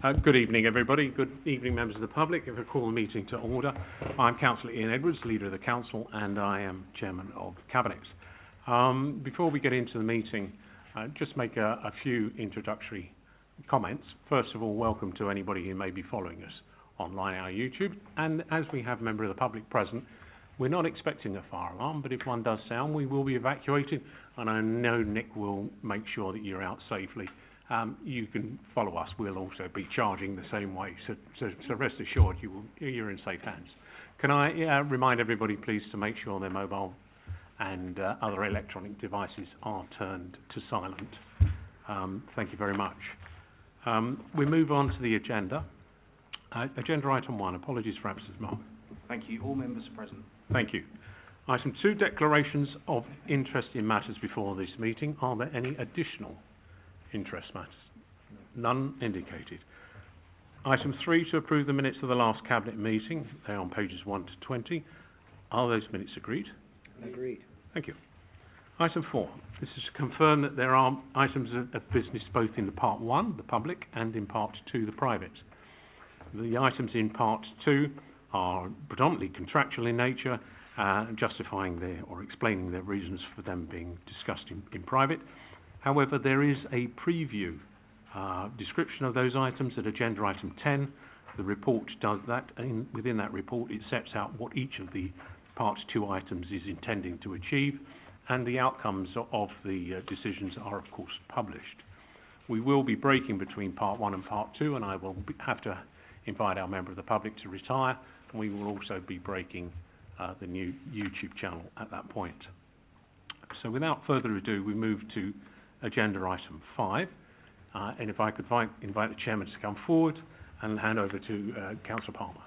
Good evening, everybody. Good evening, members of the public. If I call the meeting to order, I'm Councillor Ian Edwards, Leader of the Council, and I am Chairman of Cabinet. Before we get into the meeting, just make a few introductory comments. First of all, welcome to anybody who may be following us online on our YouTube. And as we have a member of the public present, we're not expecting a fire alarm, but if one does sound, we will be evacuated, and I know Nick will make sure that you're out safely. You can follow us. We'll also be charging the same way, so rest assured you're in safe hands. Can I remind everybody, please, to make sure their mobile and other electronic devices are turned to silent. Thank you very much. We move on to the agenda. Agenda item 1, apologies for absence, Mark. Thank you. All members are present. Thank you. Item 2, declarations of interest in matters before this meeting. Are there any additional interest matters? None indicated. Item 3, to approve the minutes of the last Cabinet meeting. They're on pages 1 to 20. Are those minutes agreed? Agreed. Thank you. Item 4, this is to confirm that there are items of business both in the Part 1, the public, and in Part 2, the private. The items in Part 2 are predominantly contractual in nature, justifying or explaining their reasons for them being discussed in private. However, there is a preview description of those items at agenda item 10. The report does that, and within that report it sets out what each of the Part 2 items is intending to achieve, and the outcomes of the decisions are, of course, published. We will be breaking between Part 1 and Part 2, and I will have to invite our member of the public to retire, and we will also be breaking the new YouTube channel at that point. So without further ado, we move to agenda item 5, and if I could invite the Chairman to come forward and hand over to Councillor Palmer.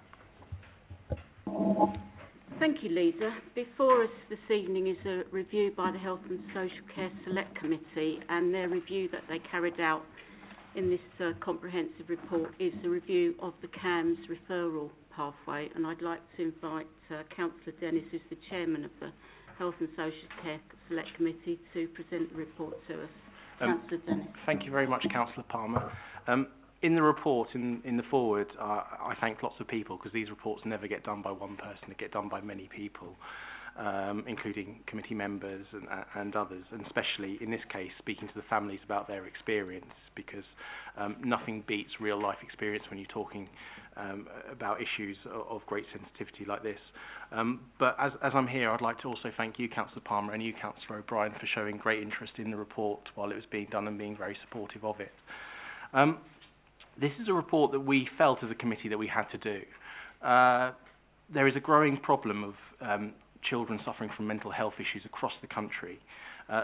Thank you, Leader. Before us this evening is a review by the Health and Social Care Select Committee, and their review that they carried out in this comprehensive report is the review of the CAMS referral pathway, and I'd like to invite Councillor Dennis, who's the Chairman of the Health and Social Care Select Committee, to present the report to us. Councillor Dennis. Thank you very much, Councillor Palmer. In the report, in the forward, I thank lots of people, because these reports never get done by one person, they get done by many people, including committee members and others, and especially in this case speaking to the families about their experience, because nothing beats real life experience when you're talking about issues of great sensitivity like this. But as I'm here, I'd like to also thank you, Councillor Palmer, and you, Councillor O'Brien, for showing great interest in the report while it was being done and being very supportive of it. This is a report that we felt as a committee that we had to do. There is a growing problem of children suffering from mental health issues across the country.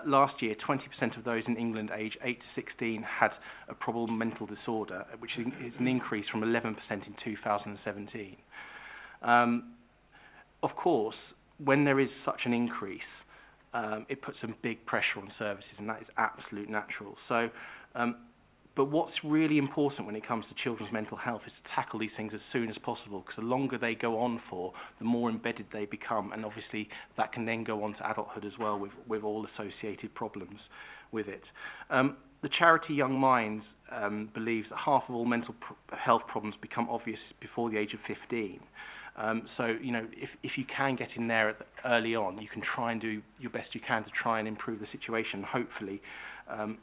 Last year, 20% of those in England aged 8 to 16 had a probable mental disorder, which is an increase from 11% in 2017. Of course, when there is such an increase, it puts some big pressure on services, and that is absolute natural. So, but what's really important when it comes to children's mental health is to tackle these things as soon as possible, because the longer they go on for, the more embedded they become, and obviously that can then go on to adulthood as well with all associated problems with it. The charity Young Minds believes that half of all mental health problems become obvious before the age of 15. So, you know, if you can get in there early on, you can try and do your best you can to try and improve the situation and hopefully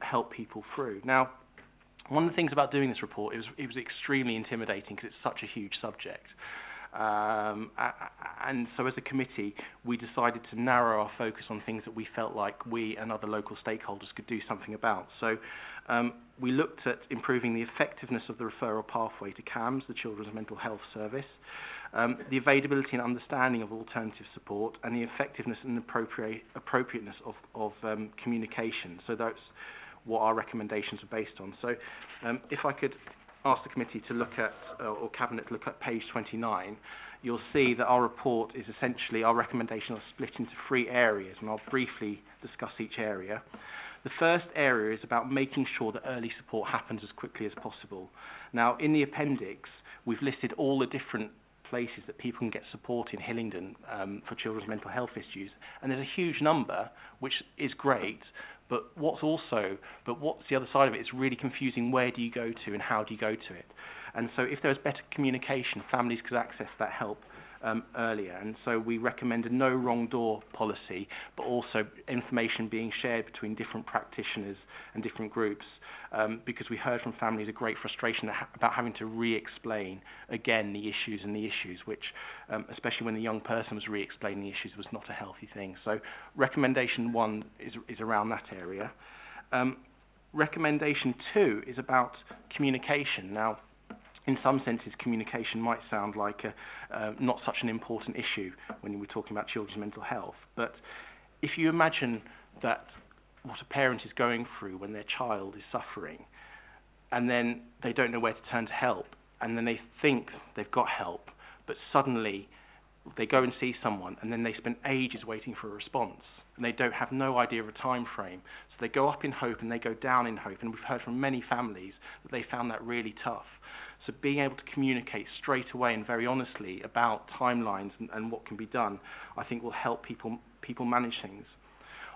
help people through. Now, one of the things about doing this report, it was extremely intimidating because it's such a huge subject. And so as a committee, we decided to narrow our focus on things that we felt like we and other local stakeholders could do something about. So we looked at improving the effectiveness of the referral pathway to CAMS, the Children's Mental Health Service, the availability and understanding of alternative support, and the effectiveness and appropriateness of communication. So that's what our recommendations are based on. So if I could ask the committee to look at, or Cabinet to look at page 29, you'll see that our report is essentially, our recommendations are split into 3 areas, and I'll briefly discuss each area. The first area is about making sure that early support happens as quickly as possible. Now, in the appendix, we've listed all the different places that people can get support in Hillingdon for children's mental health issues, and there's a huge number, which is great, But what's the other side of it? It's really confusing. Where do you go to and how do you go to it? And so if there's better communication, families could access that help earlier. And so we recommend a no wrong door policy, but also information being shared between different practitioners and different groups, because we heard from families a great frustration about having to re-explain again the issues, which, especially when the young person was re-explaining the issues, was not a healthy thing. So recommendation 1 is around that area. Recommendation 2 is about communication. Now, in some senses, communication might sound like not such an important issue when we're talking about children's mental health. But if you imagine that what a parent is going through when their child is suffering, and then they don't know where to turn to help, and then they think they've got help, but suddenly they go and see someone, and then they spend ages waiting for a response, and they have no idea of a time frame. So they go up in hope and they go down in hope, and we've heard from many families that they found that really tough. So being able to communicate straight away and very honestly about timelines and what can be done, I think will help people manage things.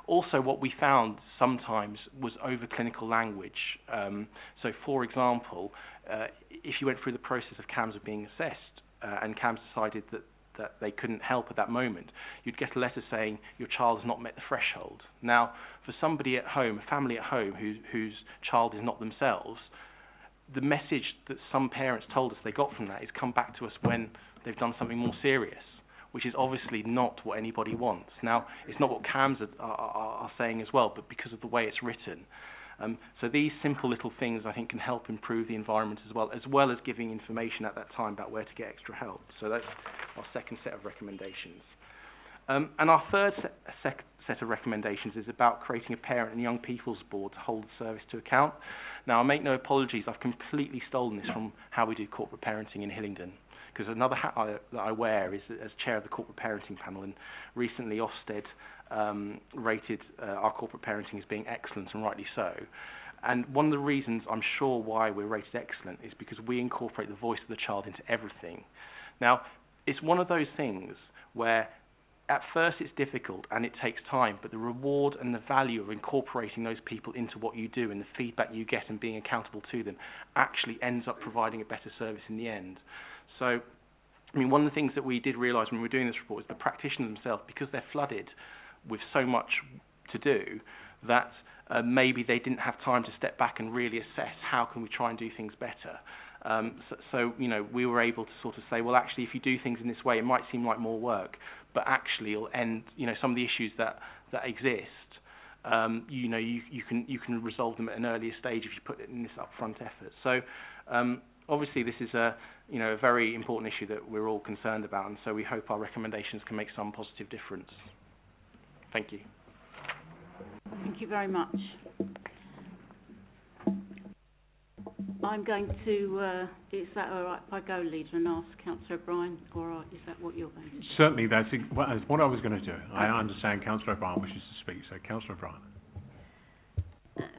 Also, what we found sometimes was over-clinical language. So, for example, if you went through the process of CAMHS of being assessed and CAMHS decided that they couldn't help at that moment, you'd get a letter saying your child has not met the threshold. Now, for somebody at home, a family at home whose child is not themselves, the message that some parents told us they got from that is come back to us when they've done something more serious, which is obviously not what anybody wants. Now, it's not what CAMHS are saying as well, but because of the way it's written. So these simple little things, I think, can help improve the environment as well as giving information at that time about where to get extra help. So that's our second set of recommendations. And our third set of recommendations is about creating a parent and young people's board to hold the service to account. Now, I make no apologies, I've completely stolen this from how we do corporate parenting in Hillingdon, because another hat that I wear is as chair of the corporate parenting panel, and recently Ofsted rated our corporate parenting as being excellent, and rightly so. And one of the reasons I'm sure why we're rated excellent is because we incorporate the voice of the child into everything. Now, it's one of those things where at first it's difficult and it takes time, but the reward and the value of incorporating those people into what you do and the feedback you get and being accountable to them actually ends up providing a better service in the end. So, I mean, one of the things that we did realise when we were doing this report is the practitioners themselves, because they're flooded with so much to do, that maybe they didn't have time to step back and really assess how can we try and do things better. So, you know, we were able to sort of say, well, actually, if you do things in this way, it might seem like more work, but actually it'll end, you know, some of the issues that exist, you know, you can resolve them at an earlier stage if you put it in this upfront effort. So, obviously, this is a very important issue that we're all concerned about, and so we hope our recommendations can make some positive difference. Thank you. Thank you very much. I'm going to, is that all right if I go, Leader, and ask Councillor O'Brien, or is that what you're going to do? Certainly, that's what I was going to do. I understand Councillor O'Brien wishes to speak, so Councillor O'Brien.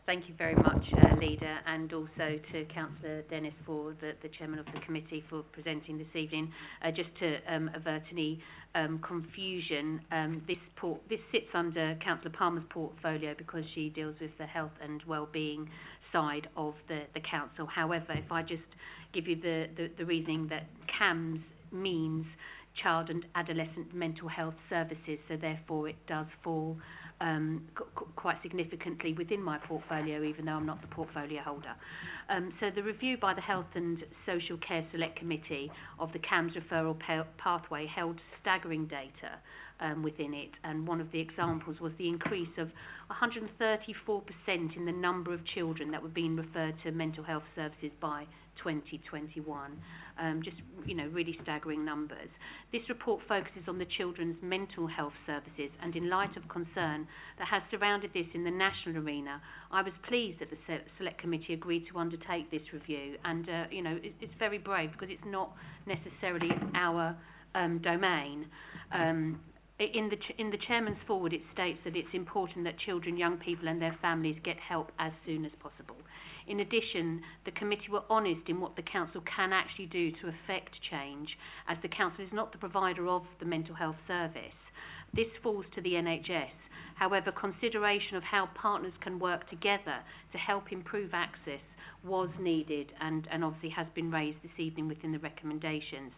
Thank you very much, Leader, and also to Councillor Dennis for the Chairman of the Committee for presenting this evening. Just to avert any confusion, this sits under Councillor Palmer's portfolio because she deals with the health and wellbeing side of the council. However, if I just give you the reasoning that CAMHS means Child and Adolescent Mental Health Services, so therefore it does fall quite significantly within my portfolio, even though I'm not the portfolio holder. So the review by the Health and Social Care Select Committee of the CAMHS referral pathway held staggering data within it, and one of the examples was the increase of 134% in the number of children that were being referred to mental health services by 2021. Just, really staggering numbers. This report focuses on the children's mental health services, and in light of concern that has surrounded this in the national arena, I was pleased that the Select Committee agreed to undertake this review, and it's very brave because it's not necessarily our domain. In the Chairman's forward, it states that it's important that children, young people and their families get help as soon as possible. In addition, the committee were honest in what the council can actually do to effect change, as the council is not the provider of the mental health service. This falls to the NHS. However, consideration of how partners can work together to help improve access was needed and obviously has been raised this evening within the recommendations.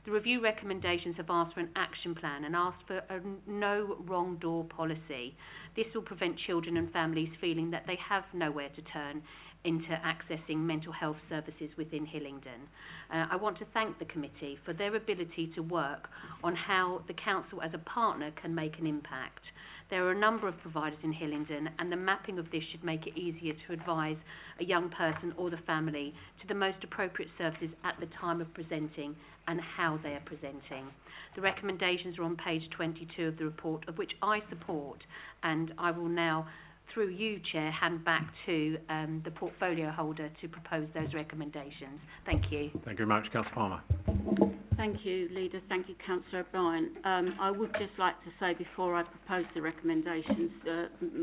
The review recommendations have asked for an action plan and asked for a no wrong door policy. This will prevent children and families feeling that they have nowhere to turn into accessing mental health services within Hillingdon. I want to thank the committee for their ability to work on how the council as a partner can make an impact. There are a number of providers in Hillingdon, and the mapping of this should make it easier to advise a young person or the family to the most appropriate services at the time of presenting and how they are presenting. The recommendations are on page 22 of the report, of which I support, and I will now, through you, Chair, hand back to the portfolio holder to propose those recommendations. Thank you. Thank you very much, Councillor Palmer. Thank you, Leader. Thank you, Councillor O'Brien. I would just like to say, before I propose the recommendations,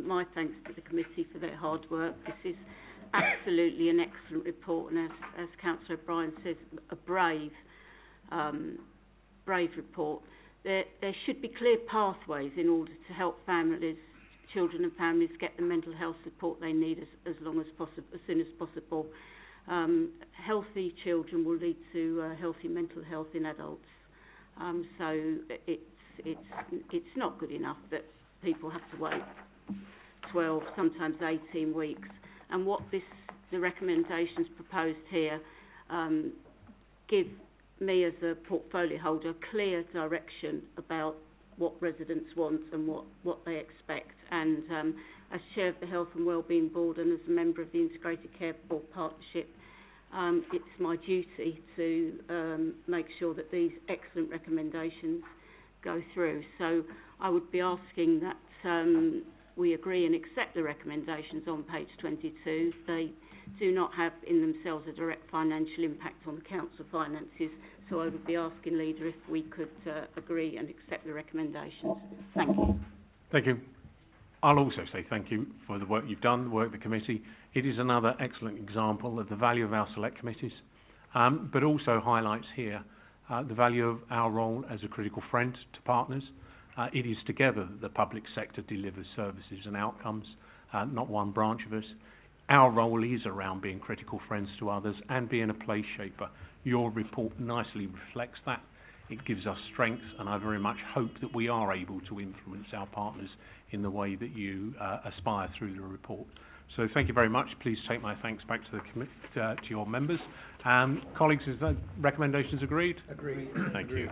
my thanks to the committee for their hard work. This is absolutely an excellent report, and as Councillor O'Brien says, a brave report. There should be clear pathways in order to help children and families get the mental health support they need as soon as possible. Healthy children will lead to healthy mental health in adults. So it's not good enough that people have to wait 12, sometimes 18 weeks. And what the recommendations proposed here give me as a portfolio holder clear direction about what residents want and what they expect. And as Chair of the Health and Wellbeing Board and as a member of the Integrated Care Board Partnership, it's my duty to make sure that these excellent recommendations go through. So I would be asking that we agree and accept the recommendations on page 22. They do not have in themselves a direct financial impact on the council finances, so I would be asking, Leader, if we could agree and accept the recommendations. Thank you. Thank you. I'll also say thank you for the work you've done, the work of the committee. It is another excellent example of the value of our select committees, but also highlights here the value of our role as a critical friend to partners. It is together that the public sector delivers services and outcomes, not one branch of us. Our role is around being critical friends to others and being a place shaper. Your report nicely reflects that. It gives us strength, and I very much hope that we are able to influence our partners in the way that you aspire through the report. So thank you very much. Please take my thanks back to the to your members. Colleagues, is that recommendations agreed? Agreed. Thank you.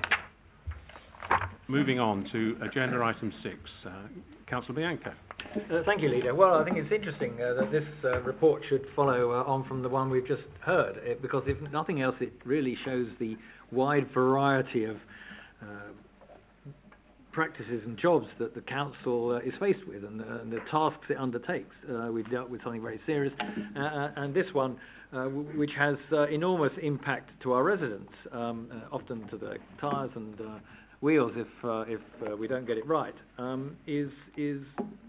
Moving on to agenda item 6. Councillor Bianco. Thank you, Leader. Well, I think it's interesting that this report should follow on from the one we've just heard, because if nothing else, it really shows the wide variety of practices and jobs that the council is faced with, and the tasks it undertakes. We've dealt with something very serious, and this one, which has enormous impact to our residents, often to the tyres and wheels if we don't get it right, is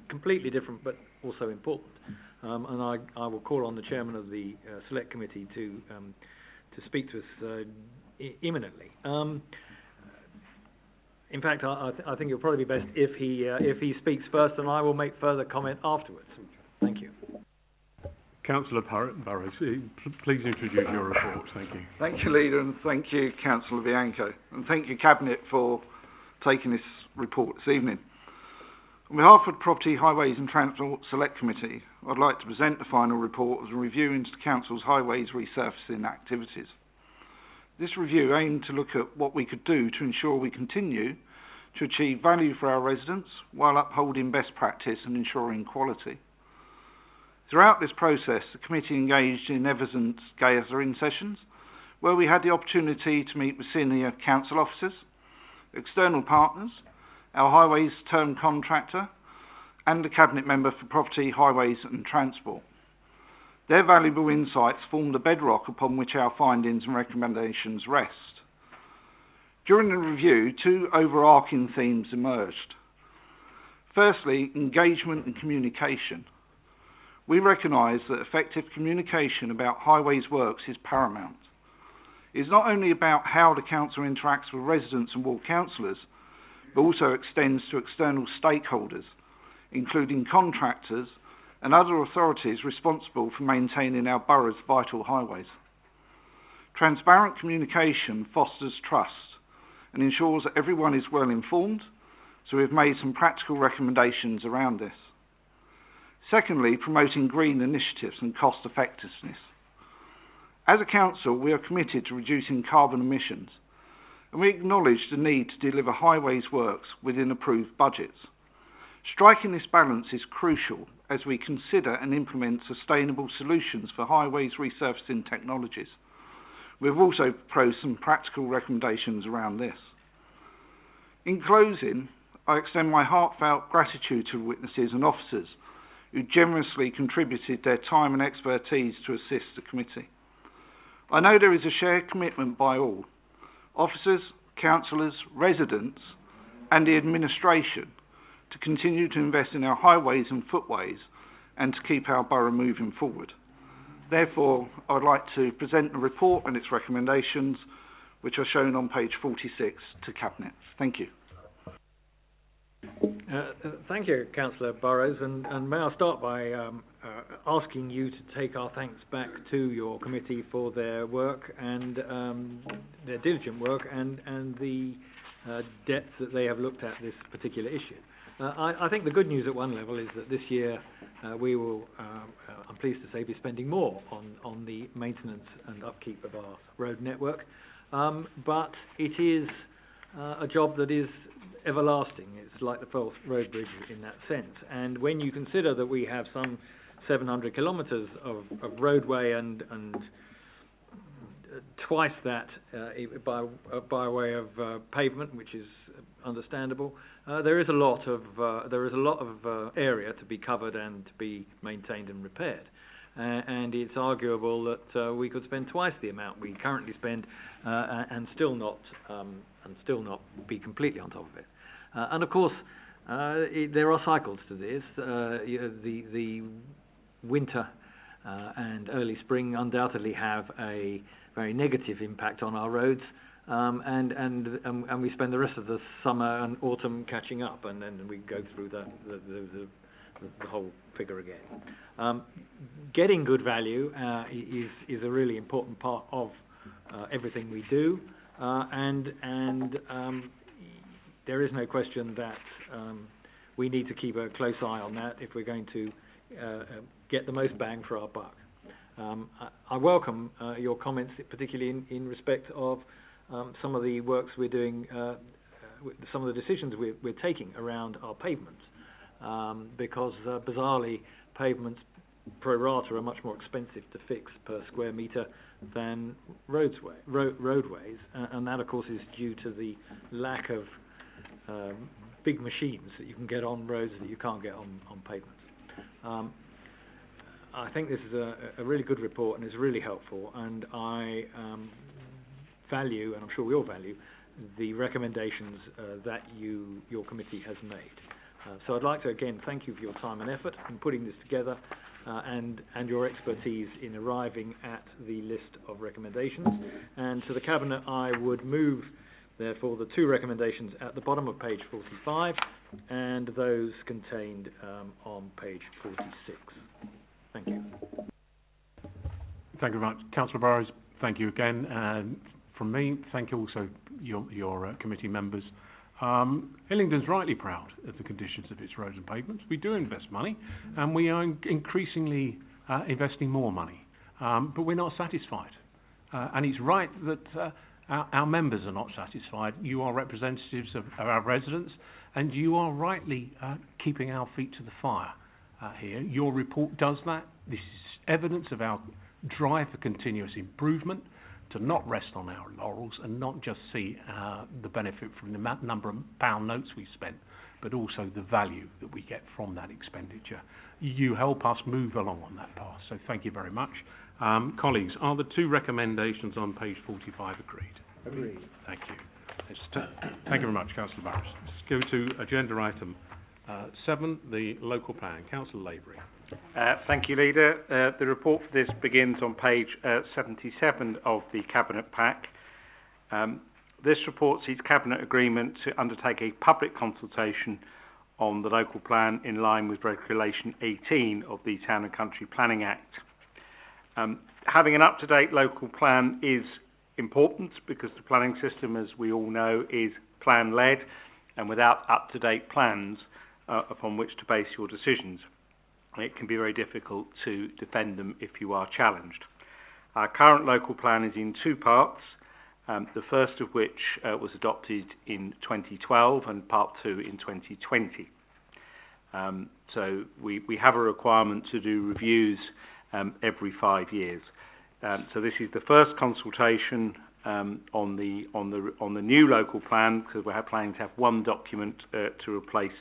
completely different but also important. And I will call on the chairman of the select committee to speak to us imminently. In fact, I think it'll probably be best if he speaks first, and I will make further comment afterwards. Thank you. Councillor Burrows, please introduce your report. Thank you. Thank you, Leader, and thank you, Councillor Bianco, and thank you, Cabinet, for taking this report this evening. On behalf of the Property, Highways and Transport Select Committee, I'd like to present the final report as a review into the Council's highways resurfacing activities. This review aimed to look at what we could do to ensure we continue to achieve value for our residents while upholding best practice and ensuring quality. Throughout this process, the committee engaged in evidence gathering sessions where we had the opportunity to meet with senior council officers, external partners, our highways term contractor, and a cabinet member for Property, Highways and Transport. Their valuable insights form the bedrock upon which our findings and recommendations rest. During the review, two overarching themes emerged. Firstly, engagement and communication. We recognise that effective communication about highways works is paramount. It is not only about how the council interacts with residents and ward councillors, but also extends to external stakeholders, including contractors and other authorities responsible for maintaining our borough's vital highways. Transparent communication fosters trust and ensures that everyone is well informed, so we've made some practical recommendations around this. Secondly, promoting green initiatives and cost effectiveness. As a council, we are committed to reducing carbon emissions, and we acknowledge the need to deliver highways works within approved budgets. Striking this balance is crucial as we consider and implement sustainable solutions for highways resurfacing technologies. We've also proposed some practical recommendations around this. In closing, I extend my heartfelt gratitude to witnesses and officers who generously contributed their time and expertise to assist the committee. I know there is a shared commitment by all, officers, councillors, residents and the administration, to continue to invest in our highways and footways and to keep our borough moving forward. Therefore, I would like to present the report and its recommendations, which are shown on page 46 to Cabinet. Thank you. Thank you, Councillor Burrows, and may I start by asking you to take our thanks back to your committee for their work and their diligent work and the depth that they have looked at this particular issue. I think the good news at one level is that this year we will, I'm pleased to say, be spending more on the maintenance and upkeep of our road network, but it is a job that is everlasting. It's like the Forth Road Bridge in that sense. And when you consider that we have some 700 kilometres of roadway and twice that by way of pavement, which is understandable, there is a lot of area to be covered and to be maintained and repaired. And it's arguable that we could spend twice the amount we currently spend and still not be completely on top of it. And of course, there are cycles to this. The winter and early spring undoubtedly have a very negative impact on our roads, and we spend the rest of the summer and autumn catching up, and then we go through the whole figure again. Getting good value is a really important part of everything we do, and there is no question that we need to keep a close eye on that if we're going to get the most bang for our buck. I welcome your comments, particularly in respect of some of the works we're doing, some of the decisions we're taking around our pavements, because bizarrely pavements pro rata are much more expensive to fix per square metre than roadways, and that of course is due to the lack of big machines that you can get on roads that you can't get on pavements. I think this is a really good report and it's really helpful, and I value, and I'm sure we all value, the recommendations that your committee has made. So I'd like to again thank you for your time and effort in putting this together, and your expertise in arriving at the list of recommendations. And to the Cabinet, I would move, therefore, the two recommendations at the bottom of page 45 and those contained on page 46. Thank you. Thank you very much. Councillor Burrows, thank you again. And from me, thank you also your committee members. Hillingdon's rightly proud of the conditions of its roads and pavements. We do invest money, and we are increasingly investing more money, but we're not satisfied. And it's right that our members are not satisfied. You are representatives of our residents, and you are rightly keeping our feet to the fire here. Your report does that. This is evidence of our drive for continuous improvement, to not rest on our laurels and not just see the benefit from the number of pound notes we spent, but also the value that we get from that expenditure. You help us move along on that path, so thank you very much. Colleagues, are the two recommendations on page 45 agreed? Agreed. Thank you. Thank you very much, Councillor Barris. Let's go to agenda item 7, the local plan. Councillor Lavery. Thank you, Leader. The report for this begins on page 77 of the Cabinet pack. This report seeks Cabinet agreement to undertake a public consultation on the local plan in line with Regulation 18 of the Town and Country Planning Act. Having an up-to-date local plan is important because the planning system, as we all know, is plan-led, and without up-to-date plans upon which to base your decisions, it can be very difficult to defend them if you are challenged. Our current local plan is in two parts, the first of which was adopted in 2012 and part two in 2020. So we have a requirement to do reviews every 5 years. So this is the first consultation on the new local plan, because we're planning to have one document to replace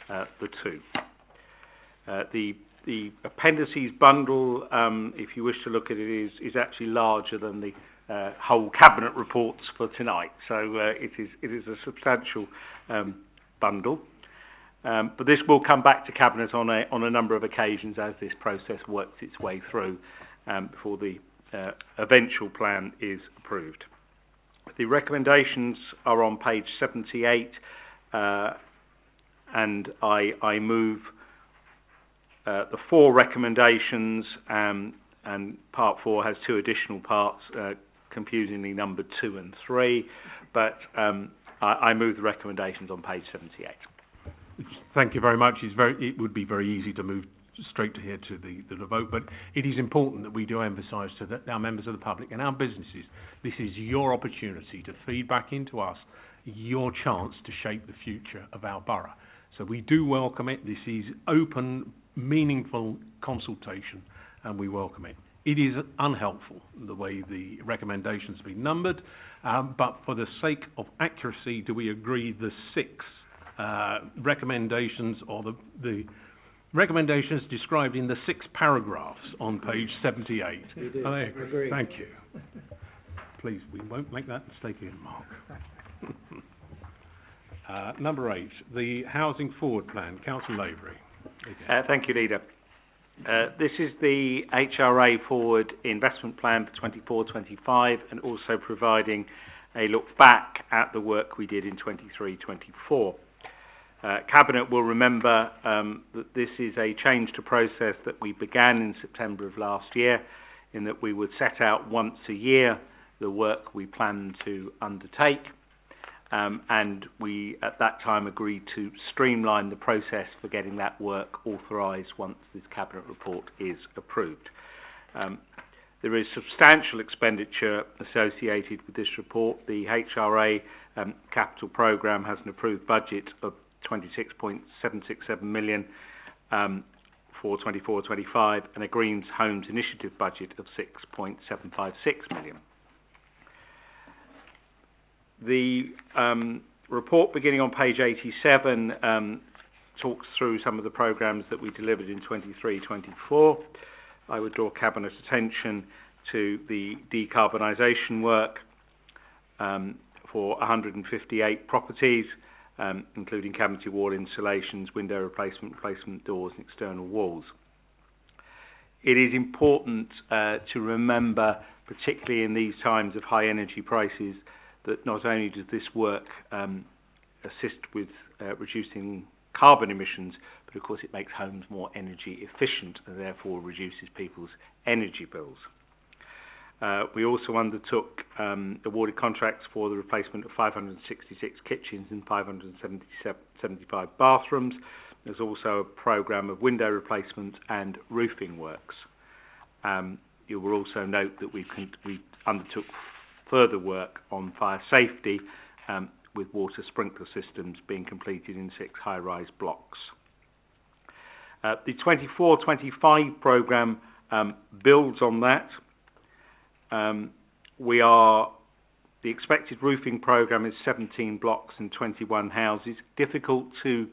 the two. The appendices bundle, if you wish to look at it, is actually larger than the whole cabinet reports for tonight. So it is a substantial bundle. But this will come back to cabinet on a number of occasions as this process works its way through before the eventual plan is approved. The recommendations are on page 78, and I move the 4 recommendations, and part 4 has 2 additional parts, confusingly numbered 2 and 3, but I move the recommendations on page 78. Thank you very much. It would be very easy to move straight to here to the vote, but it is important that we do emphasise to our members of the public and our businesses, this is your opportunity to feed back into us your chance to shape the future of our borough. So we do welcome it. This is open, meaningful consultation, and we welcome it. It is unhelpful the way the recommendations have been numbered, but for the sake of accuracy, do we agree the 6 recommendations, or the recommendations described in the 6 paragraphs on page 78? We do. Agree. Thank you. Please, we won't make that mistake again, Mark. Number 8, the Housing Forward Plan. Councillor Lavery. Thank you, Leader. This is the HRA Forward Investment Plan for 24-25, and also providing a look back at the work we did in 23-24. Cabinet will remember that this is a change to process that we began in September of last year, in that we would set out once a year the work we plan to undertake, and we at that time agreed to streamline the process for getting that work authorised once this Cabinet report is approved. There is substantial expenditure associated with this report. The HRA capital programme has an approved budget of 26.767 million for 24-25, and a Greens Homes Initiative budget of 6.756 million. The report beginning on page 87 talks through some of the programmes that we delivered in 23-24. I would draw Cabinet's attention to the decarbonisation work for 158 properties, including cavity wall insulations, window replacement doors and external walls. It is important to remember, particularly in these times of high energy prices, that not only does this work assist with reducing carbon emissions, but of course it makes homes more energy efficient and therefore reduces people's energy bills. We also undertook awarded contracts for the replacement of 566 kitchens and 575 bathrooms. There's also a programme of window replacement and roofing works. You will also note that we undertook further work on fire safety, with water sprinkler systems being completed in 6 high-rise blocks. The 24-25 programme builds on that. The expected roofing programme is 17 blocks and 21 houses. Difficult to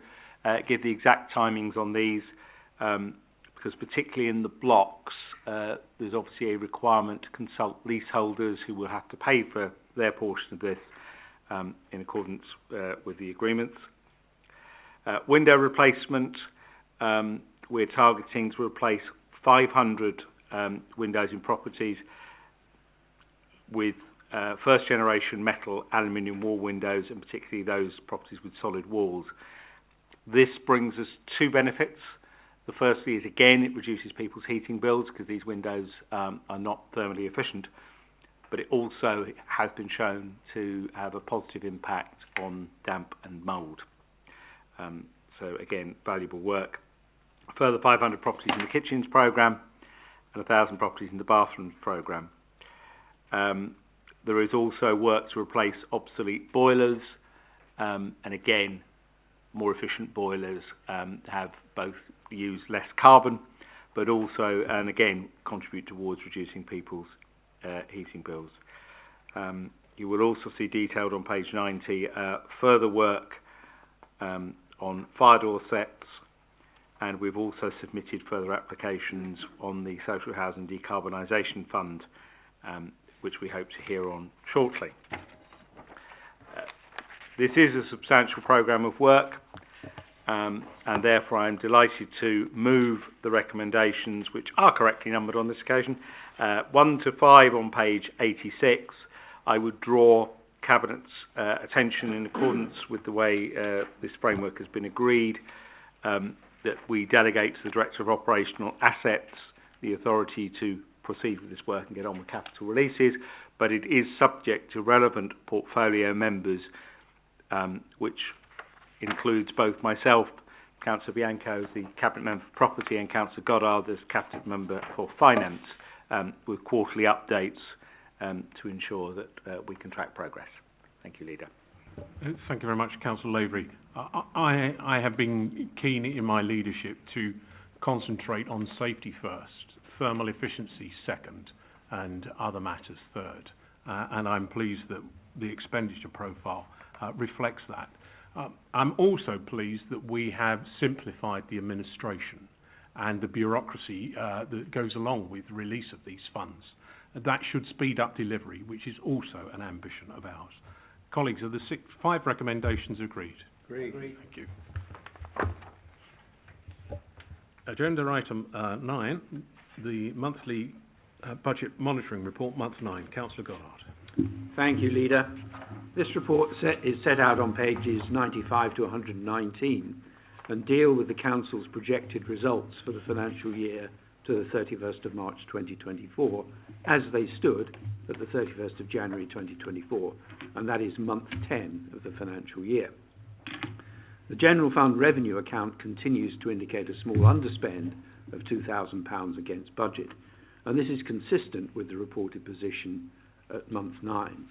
give the exact timings on these, because particularly in the blocks, there's obviously a requirement to consult leaseholders who will have to pay for their portion of this in accordance with the agreements. Window replacement, we're targeting to replace 500 windows in properties with first generation metal aluminium wall windows, and particularly those properties with solid walls. This brings us two benefits. The firstly is, again, it reduces people's heating bills because these windows are not thermally efficient, but it also has been shown to have a positive impact on damp and mould. So again, valuable work. A further 500 properties in the kitchens programme and 1,000 properties in the bathrooms programme. There is also work to replace obsolete boilers, and again, more efficient boilers have both use less carbon, but also, and again, contribute towards reducing people's heating bills. You will also see detailed on page 90 further work on fire door sets, and we've also submitted further applications on the Social Housing Decarbonisation Fund, which we hope to hear on shortly. This is a substantial programme of work, and therefore I'm delighted to move the recommendations, which are correctly numbered on this occasion, 1 to 5 on page 86. I would draw Cabinet's attention, in accordance with the way this framework has been agreed, that we delegate to the Director of Operational Assets the authority to proceed with this work and get on with capital releases, but it is subject to relevant portfolio members, which includes both myself, Councillor Bianco, as the Cabinet Member for Property, and Councillor Goddard as Cabinet Member for Finance, with quarterly updates to ensure that we can track progress. Thank you, Leader. Thank you very much, Councillor Lavery. I have been keen in my leadership to concentrate on safety first, thermal efficiency second, and other matters third. And I'm pleased that the expenditure profile reflects that. I'm also pleased that we have simplified the administration and the bureaucracy that goes along with the release of these funds. That should speed up delivery, which is also an ambition of ours. Colleagues, are the 5 recommendations agreed? Agreed. Thank you. Agenda item 9, the monthly budget monitoring report, month 9. Councillor Goddard. Thank you, Leader. This report is set out on pages 95 to 119 and deal with the Council's projected results for the financial year to the 31st of March 2024, as they stood at the 31st of January 2024, and that is month 10 of the financial year. The General Fund revenue account continues to indicate a small underspend of £2,000 against budget, and this is consistent with the reported position at month 9.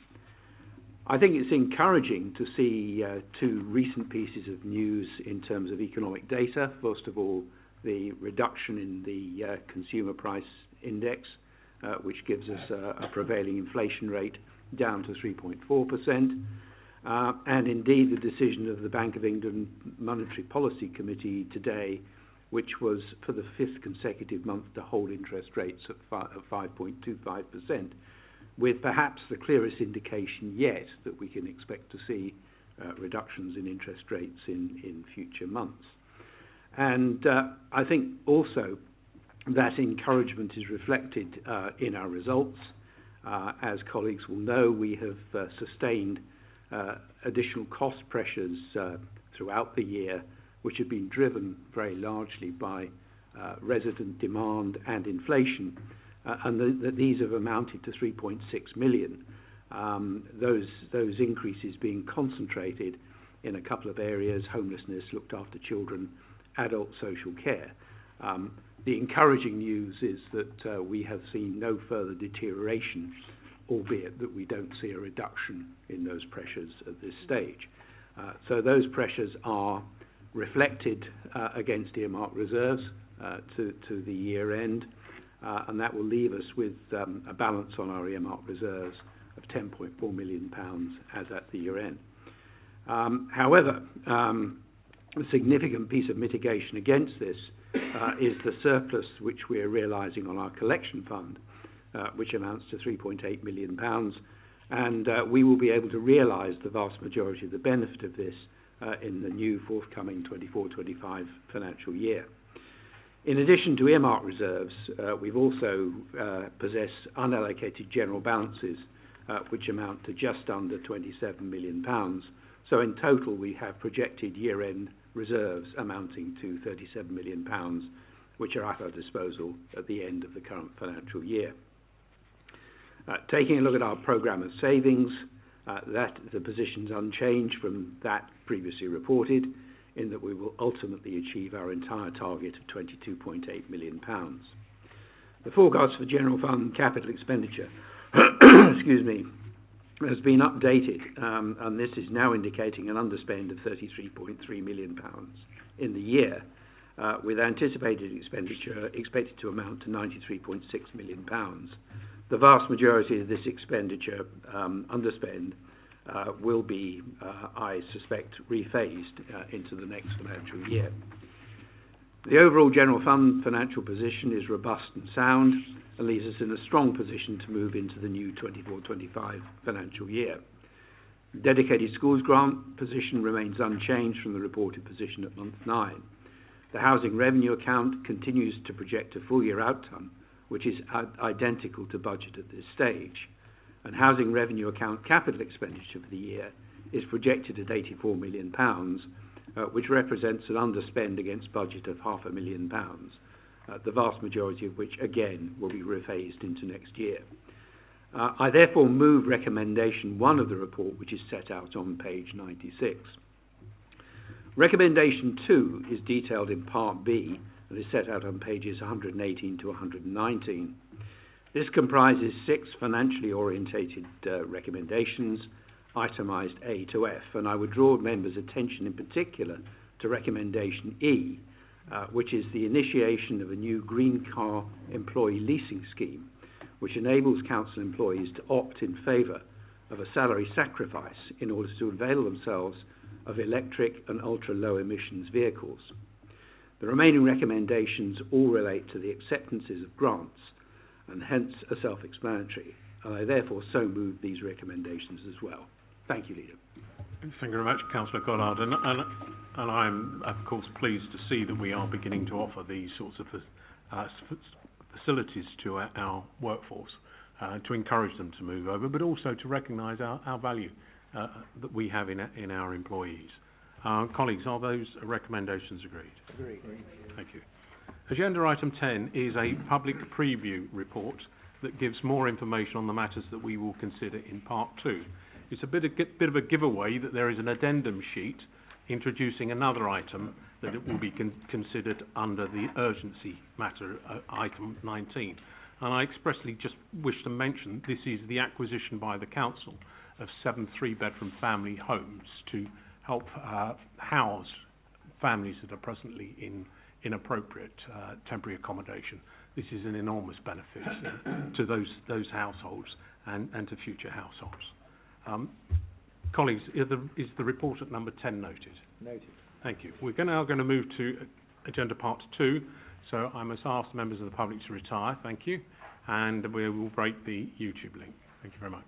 I think it's encouraging to see 2 recent pieces of news in terms of economic data. First of all, the reduction in the consumer price index, which gives us a prevailing inflation rate down to 3.4%, and indeed the decision of the Bank of England Monetary Policy Committee today, which was for the 5th consecutive month to hold interest rates at 5.25%, with perhaps the clearest indication yet that we can expect to see reductions in interest rates in future months. And I think also that encouragement is reflected in our results. As colleagues will know, we have sustained additional cost pressures throughout the year, which have been driven very largely by resident demand and inflation, and that these have amounted to 3.6 million. Those increases being concentrated in a couple of areas: homelessness, looked after children, adult social care. The encouraging news is that we have seen no further deterioration, albeit that we don't see a reduction in those pressures at this stage. So those pressures are reflected against earmarked reserves to the year end, and that will leave us with a balance on our earmarked reserves of £10.4 million as at the year end. However, a significant piece of mitigation against this is the surplus which we are realising on our collection fund, which amounts to £3.8 million, and we will be able to realise the vast majority of the benefit of this in the new forthcoming 24-25 financial year. In addition to earmarked reserves, we've also possess unallocated general balances, which amount to just under £27 million. So in total, we have projected year-end reserves amounting to £37 million, which are at our disposal at the end of the current financial year. Taking a look at our programme of savings, that the position's unchanged from that previously reported, in that we will ultimately achieve our entire target of £22.8 million. The forecast for general fund capital expenditure excuse me, has been updated, and this is now indicating an underspend of £33.3 million in the year, with anticipated expenditure expected to amount to £93.6 million. The vast majority of this expenditure underspend will be, I suspect, rephased into the next financial year. The overall general fund financial position is robust and sound and leaves us in a strong position to move into the new 24-25 financial year. The dedicated schools grant position remains unchanged from the reported position at month 9. The housing revenue account continues to project a full year outcome, which is identical to budget at this stage. And housing revenue account capital expenditure for the year is projected at £84 million, which represents an underspend against budget of £500,000, the vast majority of which, again, will be rephased into next year. I therefore move recommendation 1 of the report, which is set out on page 96. Recommendation 2 is detailed in Part B and is set out on pages 118 to 119. This comprises 6 financially orientated recommendations, itemised A to F, and I would draw members' attention in particular to recommendation E, which is the initiation of a new green car employee leasing scheme, which enables council employees to opt in favour of a salary sacrifice in order to avail themselves of electric and ultra-low emissions vehicles. The remaining recommendations all relate to the acceptances of grants, and hence are self-explanatory, and I therefore so move these recommendations as well. Thank you, Leader. Thank you very much, Councillor Goddard, and I'm of course pleased to see that we are beginning to offer these sorts of facilities to our workforce, to encourage them to move over, but also to recognise our value that we have in our employees. Colleagues, are those recommendations agreed? Agreed. Thank you. Agenda item 10 is a public preview report that gives more information on the matters that we will consider in part 2. It's a bit of a giveaway that there is an addendum sheet introducing another item that it will be considered under the urgency matter, item 19. And I expressly just wish to mention this is the acquisition by the council of 7 3-bedroom family homes to help house families that are presently in inappropriate temporary accommodation. This is an enormous benefit to those households and to future households. Colleagues, is the report at number 10 noted? Noted. Thank you. We're now going to move to agenda part 2, so I must ask members of the public to retire. Thank you. And we will break the YouTube link. Thank you very much.